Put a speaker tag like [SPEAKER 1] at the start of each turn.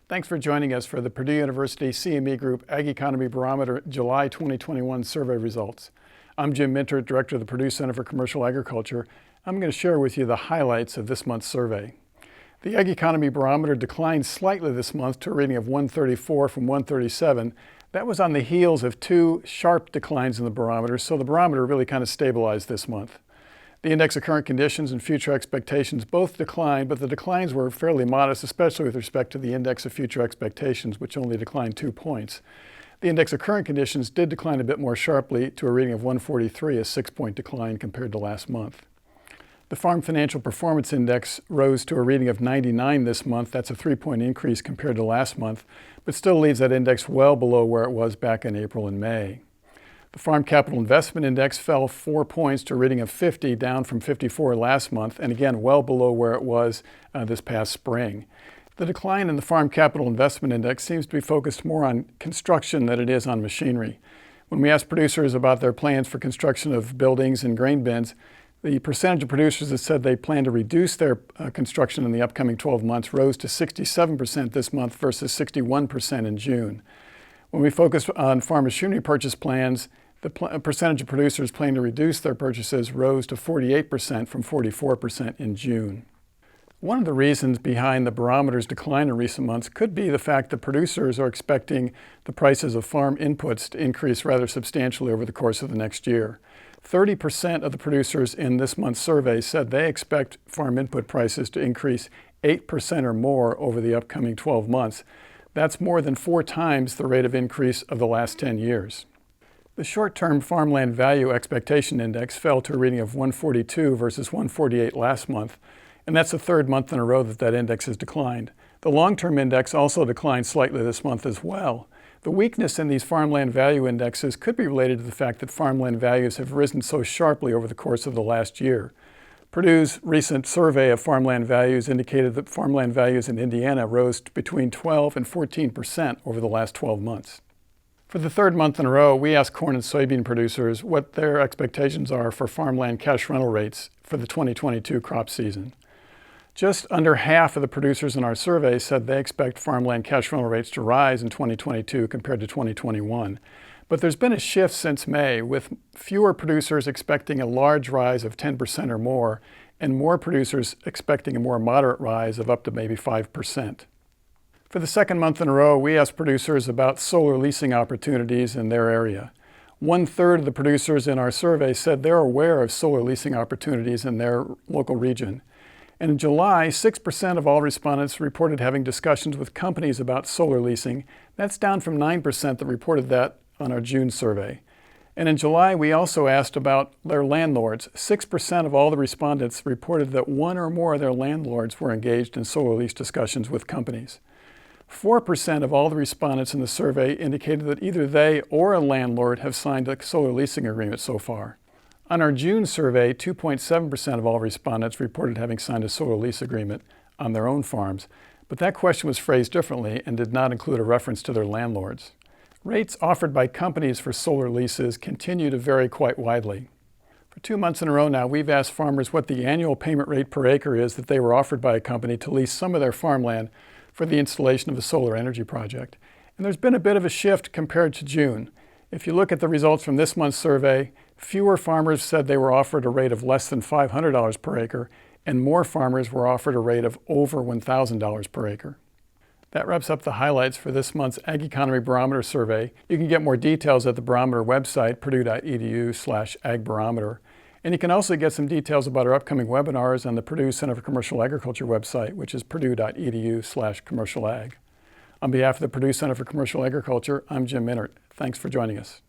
[SPEAKER 1] Thanks for joining us for the Purdue University CME Group Ag Economy Barometer July 2021 survey results. I'm Jim Minter, Director of the Purdue Center for Commercial Agriculture. I'm going to share with you the highlights of this month's survey. The Ag Economy Barometer declined slightly this month to a reading of 134 from 137. That was on the heels of two sharp declines in the barometer, so the barometer really kind of stabilized this month. The index of current conditions and future expectations both declined, but the declines were fairly modest, especially with respect to the index of future expectations, which only declined 2 points. The index of current conditions did decline a bit more sharply to a reading of 143, a 6-point decline compared to last month. The Farm Financial Performance Index rose to a reading of 99 this month. That's a 3-point increase compared to last month, but still leaves that index well below where it was back in April and May. The Farm Capital Investment Index fell 4 points to a reading of 50, down from 54 last month, and again well below where it was this past spring. The decline in the Farm Capital Investment Index seems to be focused more on construction than it is on machinery. When we asked producers about their plans for construction of buildings and grain bins, the percentage of producers that said they plan to reduce their construction in the upcoming 12 months rose to 67% this month versus 61% in June. When we focused on farm machinery purchase plans, the percentage of producers planning to reduce their purchases rose to 48% from 44% in June. One of the reasons behind the barometer's decline in recent months could be the fact that producers are expecting the prices of farm inputs to increase rather substantially over the course of the next year. 30% of the producers in this month's survey said they expect farm input prices to increase 8% or more over the upcoming 12 months. That's more than 4 times the rate of increase of the last 10 years. The short-term Farmland Value Expectation Index fell to a reading of 142 versus 148 last month, and that's the third month in a row that index has declined. The long-term index also declined slightly this month as well. The weakness in these farmland value indexes could be related to the fact that farmland values have risen so sharply over the course of the last year. Purdue's recent survey of farmland values indicated that farmland values in Indiana rose between 12 and 14% over the last 12 months. For the third month in a row, we asked corn and soybean producers what their expectations are for farmland cash rental rates for the 2022 crop season. Just under half of the producers in our survey said they expect farmland cash rental rates to rise in 2022 compared to 2021. But there's been a shift since May, with fewer producers expecting a large rise of 10% or more, and more producers expecting a more moderate rise of up to maybe 5%. For the second month in a row, we asked producers about solar leasing opportunities in their area. 1/3 of the producers in our survey said they're aware of solar leasing opportunities in their local region. And in July, 6% of all respondents reported having discussions with companies about solar leasing. That's down from 9% that reported that on our June survey. And in July, we also asked about their landlords. 6% of all the respondents reported that one or more of their landlords were engaged in solar lease discussions with companies. 4% of all the respondents in the survey indicated that either they or a landlord have signed a solar leasing agreement so far. On our June survey, 2.7% of all respondents reported having signed a solar lease agreement on their own farms, but that question was phrased differently and did not include a reference to their landlords. Rates offered by companies for solar leases continue to vary quite widely. For 2 months in a row now, we've asked farmers what the annual payment rate per acre is that they were offered by a company to lease some of their farmland for the installation of a solar energy project. And there's been a bit of a shift compared to June. If you look at the results from this month's survey, fewer farmers said they were offered a rate of less than $500 per acre, and more farmers were offered a rate of over $1,000 per acre. That wraps up the highlights for this month's Ag Economy Barometer survey. You can get more details at the Barometer website, purdue.edu/agbarometer. And you can also get some details about our upcoming webinars on the Purdue Center for Commercial Agriculture website, which is purdue.edu/commercialag. On behalf of the Purdue Center for Commercial Agriculture, I'm Jim Minter. Thanks for joining us.